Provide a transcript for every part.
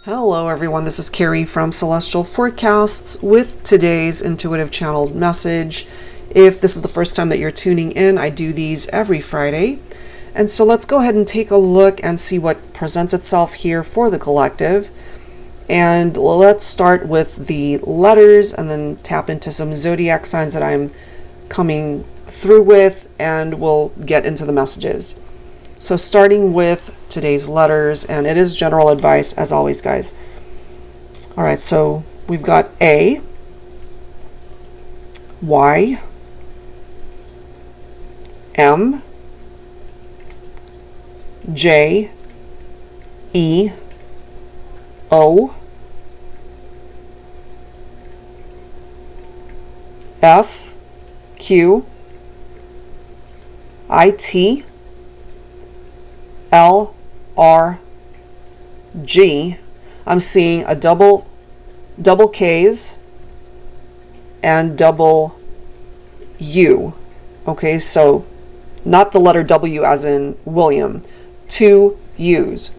Hello everyone, this is Carrie from Celestial Forecasts with today's intuitive channeled message. If this is the first time that you're tuning in, I do these every Friday. And so let's go ahead and take a look and see what presents itself here for the collective. And let's start with the letters and then tap into some zodiac signs that I'm coming through with, and we'll get into the messages. So starting with today's letters, and it is general advice as always, guys. All right, so we've got A, Y, M, J, E, O, S, Q, I, T, L, R, G. I'm seeing a double K's and double U. Okay, so not the letter W as in William, two U's,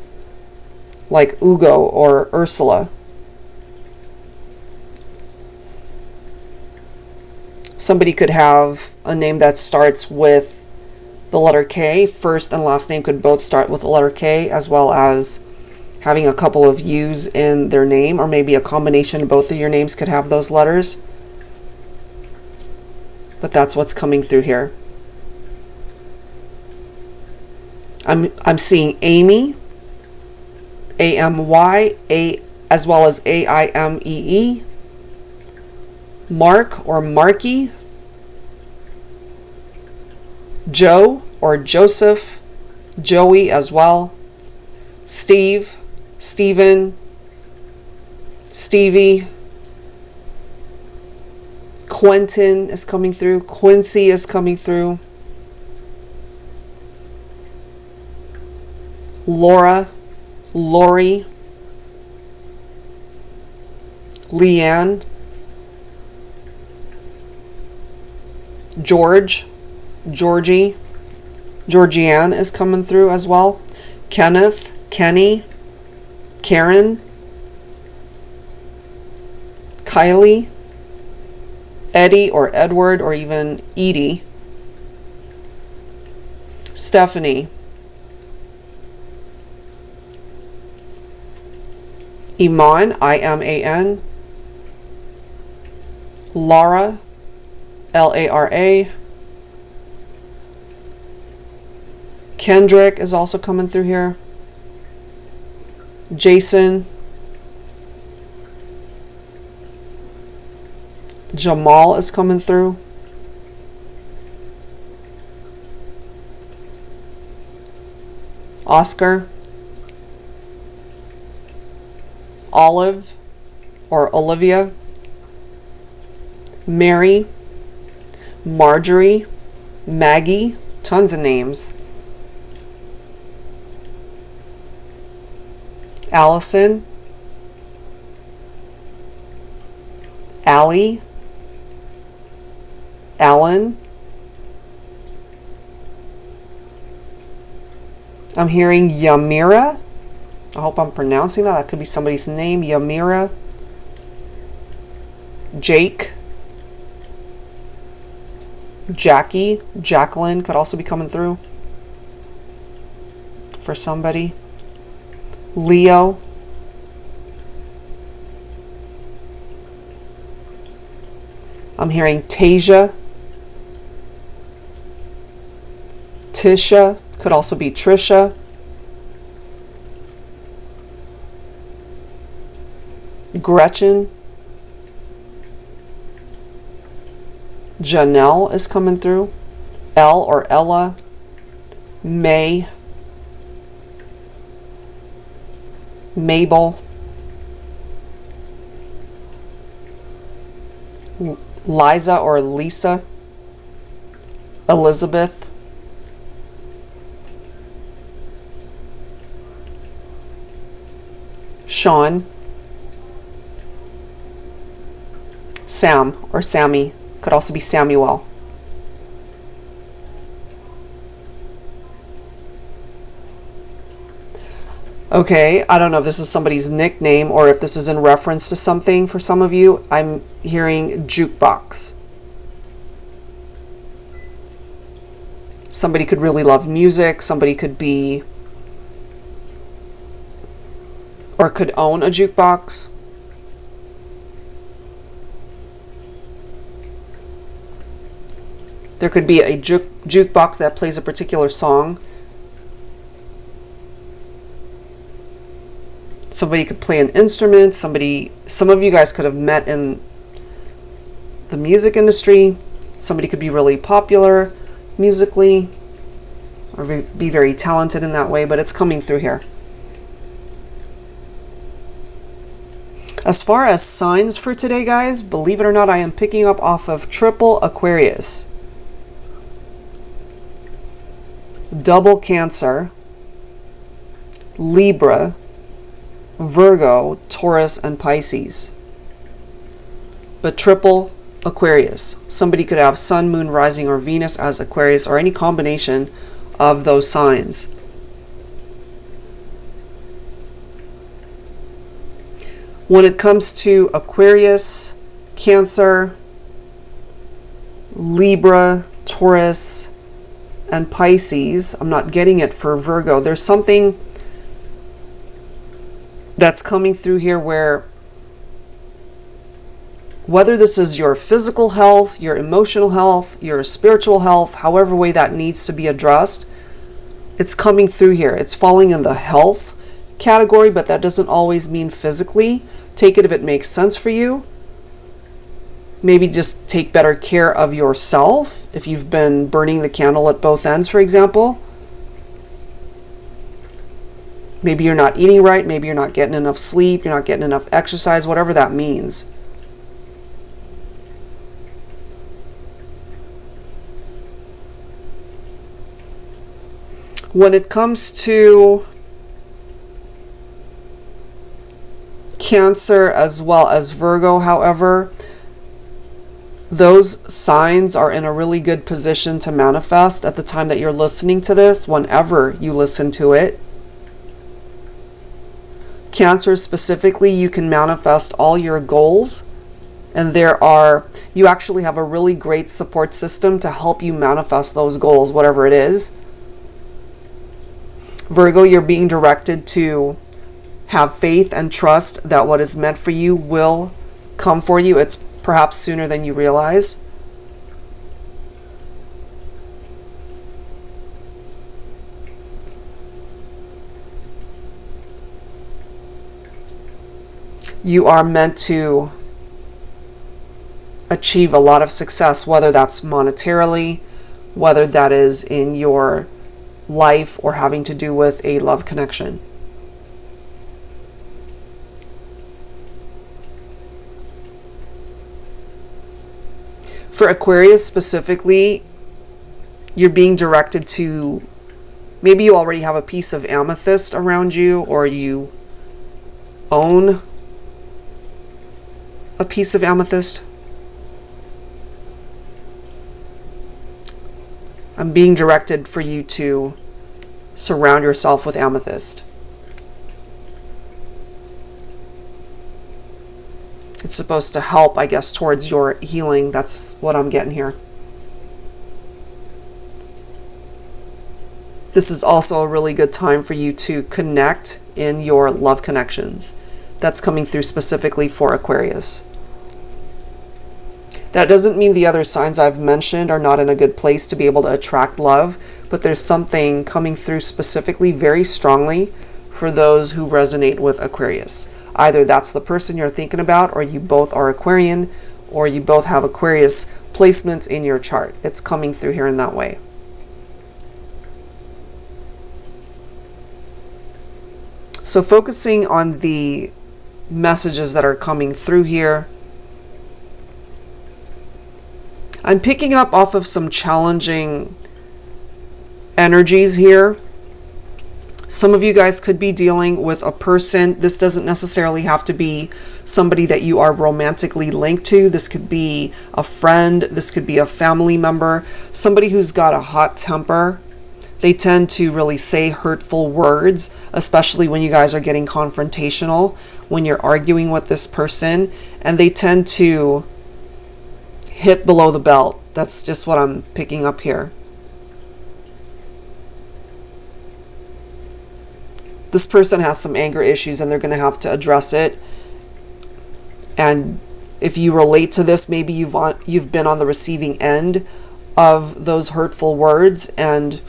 like Ugo or Ursula. Somebody could have a name that starts with the letter K. First and last name could both start with the letter K, as well as having a couple of U's in their name, or maybe a combination of both of your names could have those letters. But that's what's coming through here. I'm seeing Amy, A-M-Y, as well as A-I-M-E-E, Mark or Marky, Joe or Joseph, Joey as well, Steve, Stephen, Stevie, Quentin is coming through, Quincy is coming through, Laura, Lori, Leanne, George, Georgie, Georgianne is coming through as well. Kenneth, Kenny, Karen, Kylie, Eddie or Edward or even Edie, Stephanie, Iman, I-M-A-N, Lara, L-A-R-A, Kendrick is also coming through here. Jason. Jamal is coming through. Oscar. Olive or Olivia. Mary. Marjorie. Maggie. Tons of names. Allison, Allie, Alan. I'm hearing Yamira. I hope I'm pronouncing that. That could be somebody's name. Yamira. Jake. Jackie. Jacqueline could also be coming through for somebody. Leo, I'm hearing Tasia, Tisha, could also be Trisha, Gretchen, Janelle is coming through, Elle or Ella, May, Mabel, Liza or Lisa, Elizabeth, Sean, Sam or Sammy, could also be Samuel. Okay, I don't know if this is somebody's nickname or if this is in reference to something for some of you. I'm hearing jukebox. Somebody could really love music. Somebody could be or could own a jukebox. There could be a jukebox that plays a particular song. Somebody could play an instrument. Some of you guys could have met in the music industry. Somebody could be really popular musically or be very talented in that way, but it's coming through here. As far as signs for today, guys, believe it or not, I am picking up off of triple Aquarius, double Cancer, Libra, Virgo, Taurus, and Pisces. But triple Aquarius. Somebody could have Sun, Moon, Rising, or Venus as Aquarius, or any combination of those signs. When it comes to Aquarius, Cancer, Libra, Taurus, and Pisces, I'm not getting it for Virgo. There's something that's coming through here where whether this is your physical health, your emotional health, your spiritual health, however way that needs to be addressed, it's coming through here. It's falling in the health category, but that doesn't always mean physically. Take it if it makes sense for you. Maybe just take better care of yourself if you've been burning the candle at both ends, for example. Maybe you're not eating right, maybe you're not getting enough sleep, you're not getting enough exercise, whatever that means. When it comes to Cancer as well as Virgo, however, those signs are in a really good position to manifest at the time that you're listening to this, whenever you listen to it. Cancer specifically, you can manifest all your goals, and you actually have a really great support system to help you manifest those goals, whatever it is. Virgo, you're being directed to have faith and trust that what is meant for you will come for you. It's perhaps sooner than you realize. You are meant to achieve a lot of success, whether that's monetarily, whether that is in your life or having to do with a love connection. For Aquarius specifically, you're being directed to, maybe you already have a piece of amethyst around you, or you own a piece of amethyst. I'm being directed for you to surround yourself with amethyst. It's supposed to help, I guess, towards your healing. That's what I'm getting here. This is also a really good time for you to connect in your love connections. That's coming through specifically for Aquarius. That doesn't mean the other signs I've mentioned are not in a good place to be able to attract love, but there's something coming through specifically very strongly for those who resonate with Aquarius. Either that's the person you're thinking about, or you both are Aquarian, or you both have Aquarius placements in your chart. It's coming through here in that way. So focusing on the messages that are coming through here, I'm picking up off of some challenging energies here. Some of you guys could be dealing with a person. This doesn't necessarily have to be somebody that you are romantically linked to. This could be a friend. This could be a family member. Somebody who's got a hot temper, They tend to really say hurtful words, especially when you guys are getting confrontational, when you're arguing with this person, and they tend to hit below the belt. That's just what I'm picking up here. This person has some anger issues and they're going to have to address it. And if you relate to this, maybe you've been on the receiving end of those hurtful words, and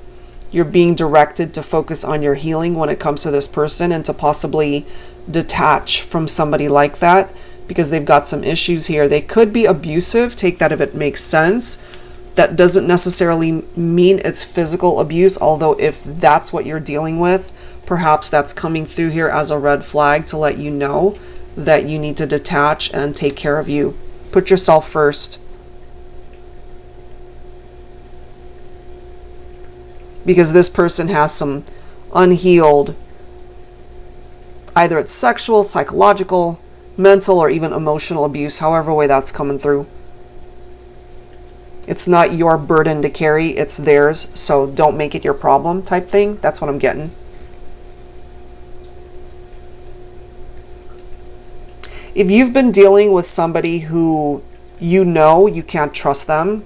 you're being directed to focus on your healing when it comes to this person, and to possibly detach from somebody like that because they've got some issues here. They could be abusive. Take that if it makes sense. That doesn't necessarily mean it's physical abuse, although if that's what you're dealing with, perhaps that's coming through here as a red flag to let you know that you need to detach and take care of you. Put yourself first. Because this person has some unhealed, either it's sexual, psychological, mental, or even emotional abuse, however way that's coming through. It's not your burden to carry, it's theirs, so don't make it your problem type thing. That's what I'm getting. If you've been dealing with somebody who you know you can't trust them,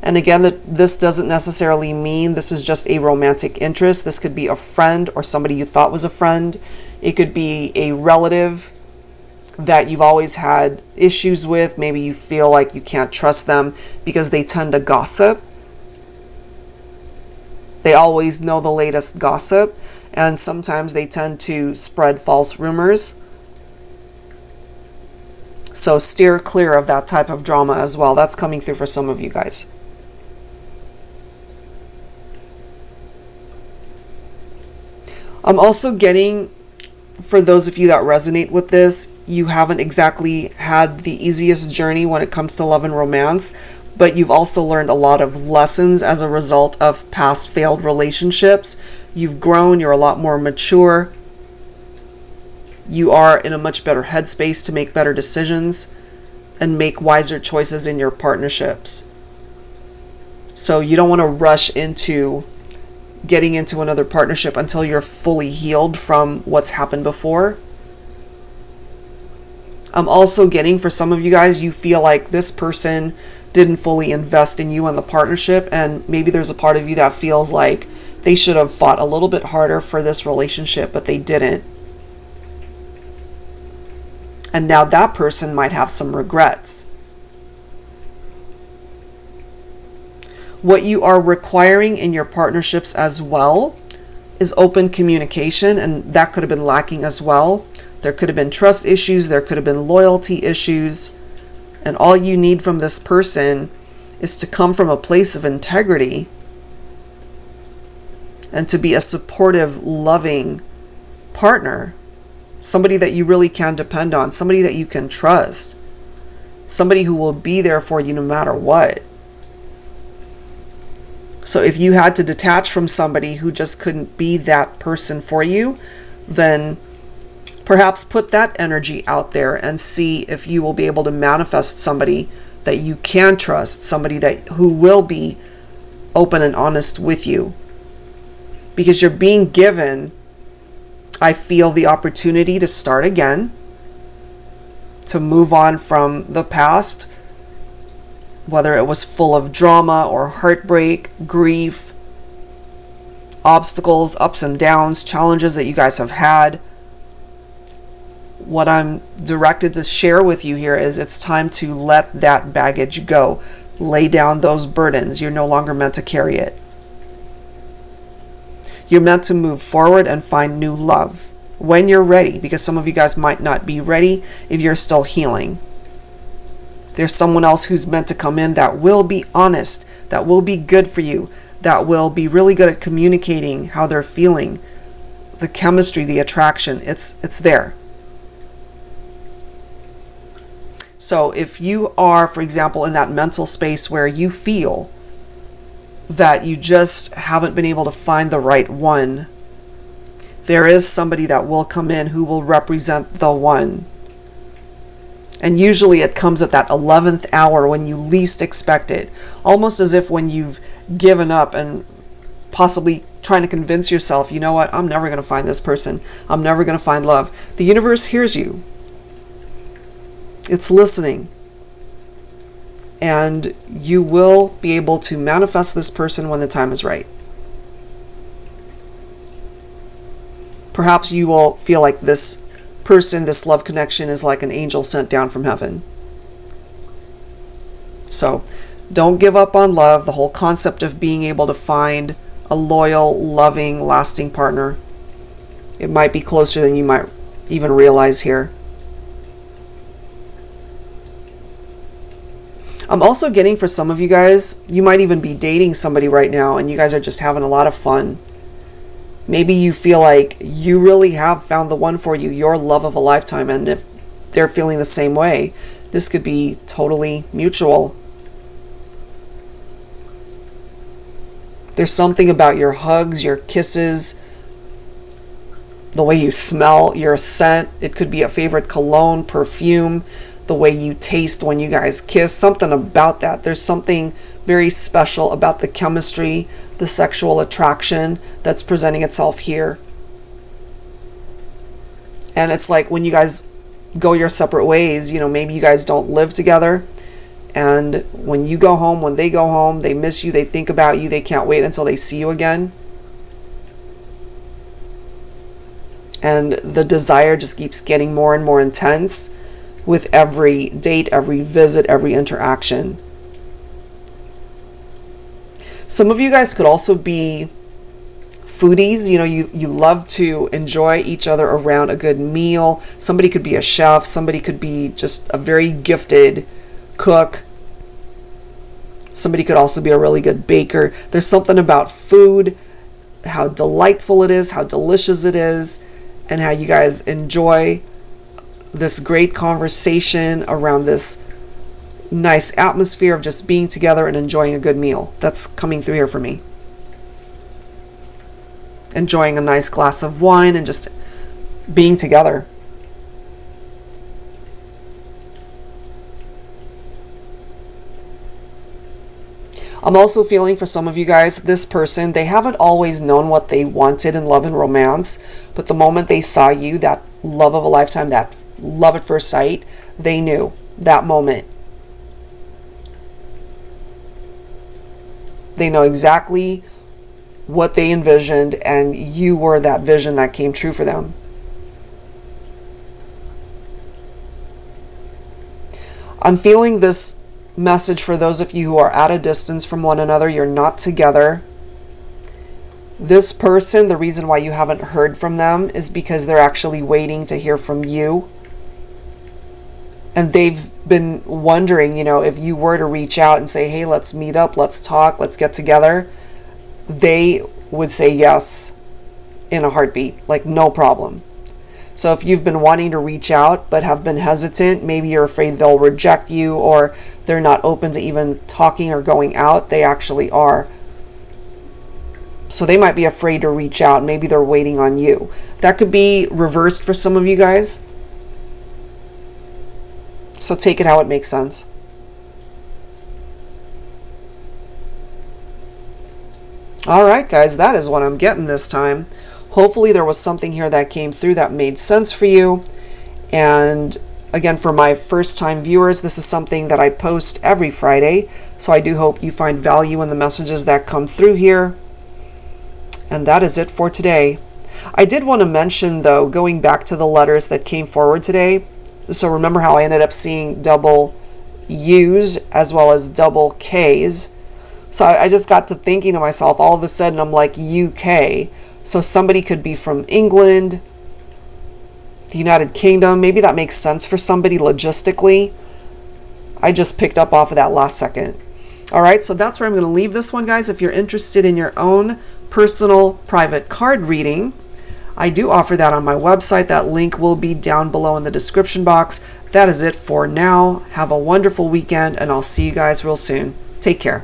and again, this doesn't necessarily mean this is just a romantic interest. This could be a friend or somebody you thought was a friend. It could be a relative that you've always had issues with. Maybe you feel like you can't trust them because they tend to gossip. They always know the latest gossip, and sometimes they tend to spread false rumors. So steer clear of that type of drama as well. That's coming through for some of you guys. I'm also getting, for those of you that resonate with this, you haven't exactly had the easiest journey when it comes to love and romance, but you've also learned a lot of lessons as a result of past failed relationships. You've grown, you're a lot more mature. You are in a much better headspace to make better decisions and make wiser choices in your partnerships. So you don't want to rush into getting into another partnership until you're fully healed from what's happened before. I'm also getting, for some of you guys, you feel like this person didn't fully invest in you and the partnership, and maybe there's a part of you that feels like they should have fought a little bit harder for this relationship, but they didn't. And now that person might have some regrets. What you are requiring in your partnerships as well is open communication, and that could have been lacking as well. There could have been trust issues, there could have been loyalty issues, and all you need from this person is to come from a place of integrity and to be a supportive, loving partner. Somebody that you really can depend on, somebody that you can trust, somebody who will be there for you no matter what. So if you had to detach from somebody who just couldn't be that person for you, then perhaps put that energy out there and see if you will be able to manifest somebody that you can trust, somebody who will be open and honest with you. Because you're being given, I feel, the opportunity to start again, to move on from the past, whether it was full of drama or heartbreak, grief, obstacles, ups and downs, challenges that you guys have had. What I'm directed to share with you here is it's time to let that baggage go. Lay down those burdens. You're no longer meant to carry it. You're meant to move forward and find new love when you're ready, because some of you guys might not be ready if you're still healing. There's someone else who's meant to come in that will be honest, that will be good for you, that will be really good at communicating how they're feeling. The chemistry, the attraction, it's there. So if you are, for example, in that mental space where you feel that you just haven't been able to find the right one, there is somebody that will come in who will represent the one. And usually it comes at that 11th hour when you least expect it. Almost as if when you've given up and possibly trying to convince yourself, you know what, I'm never going to find this person. I'm never going to find love. The universe hears you. It's listening. And you will be able to manifest this person when the time is right. Perhaps you will feel like this person, this love connection, is like an angel sent down from heaven. So don't give up on love. The whole concept of being able to find a loyal, loving, lasting partner, it might be closer than you might even realize here. I'm also getting, for some of you guys, you might even be dating somebody right now and you guys are just having a lot of fun. Maybe you feel like you really have found the one for you, your love of a lifetime, and if they're feeling the same way, this could be totally mutual. There's something about your hugs, your kisses, the way you smell, your scent. It could be a favorite cologne, perfume, the way you taste when you guys kiss, something about that. There's something very special about the chemistry, the sexual attraction that's presenting itself here. And it's like when you guys go your separate ways, you know, maybe you guys don't live together, and when you go home, when they go home, they miss you, they think about you, they can't wait until they see you again. And the desire just keeps getting more and more intense with every date, every visit, every interaction. Some of you guys could also be foodies. You know, you love to enjoy each other around a good meal. Somebody could be a chef. Somebody could be just a very gifted cook. Somebody could also be a really good baker. There's something about food, how delightful it is, how delicious it is, and how you guys enjoy this great conversation around this nice atmosphere of just being together and enjoying a good meal. That's coming through here for me. Enjoying a nice glass of wine and just being together. I'm also feeling for some of you guys, this person, they haven't always known what they wanted in love and romance, but the moment they saw you, that love of a lifetime, that love at first sight, they knew that moment. They know exactly what they envisioned, and you were that vision that came true for them. I'm feeling this message for those of you who are at a distance from one another. You're not together. This person, the reason why you haven't heard from them is because they're actually waiting to hear from you. And they've been wondering, you know, if you were to reach out and say, hey, let's meet up, let's talk, let's get together, they would say yes in a heartbeat, like no problem. So if you've been wanting to reach out but have been hesitant, maybe you're afraid they'll reject you or they're not open to even talking or going out, they actually are. So they might be afraid to reach out. Maybe they're waiting on you. That could be reversed for some of you guys. So take it how it makes sense. All right, guys, that is what I'm getting this time. Hopefully there was something here that came through that made sense for you. And again, for my first-time viewers, this is something that I post every Friday. So I do hope you find value in the messages that come through here. And that is it for today. I did want to mention, though, going back to the letters that came forward today. So remember how I ended up seeing double U's as well as double K's. So I just got to thinking to myself, all of a sudden I'm like UK. So somebody could be from England, the United Kingdom. Maybe that makes sense for somebody logistically. I just picked up off of that last second. All right, so that's where I'm going to leave this one, guys. If you're interested in your own personal private card reading, I do offer that on my website. That link will be down below in the description box. That is it for now. Have a wonderful weekend, and I'll see you guys real soon. Take care.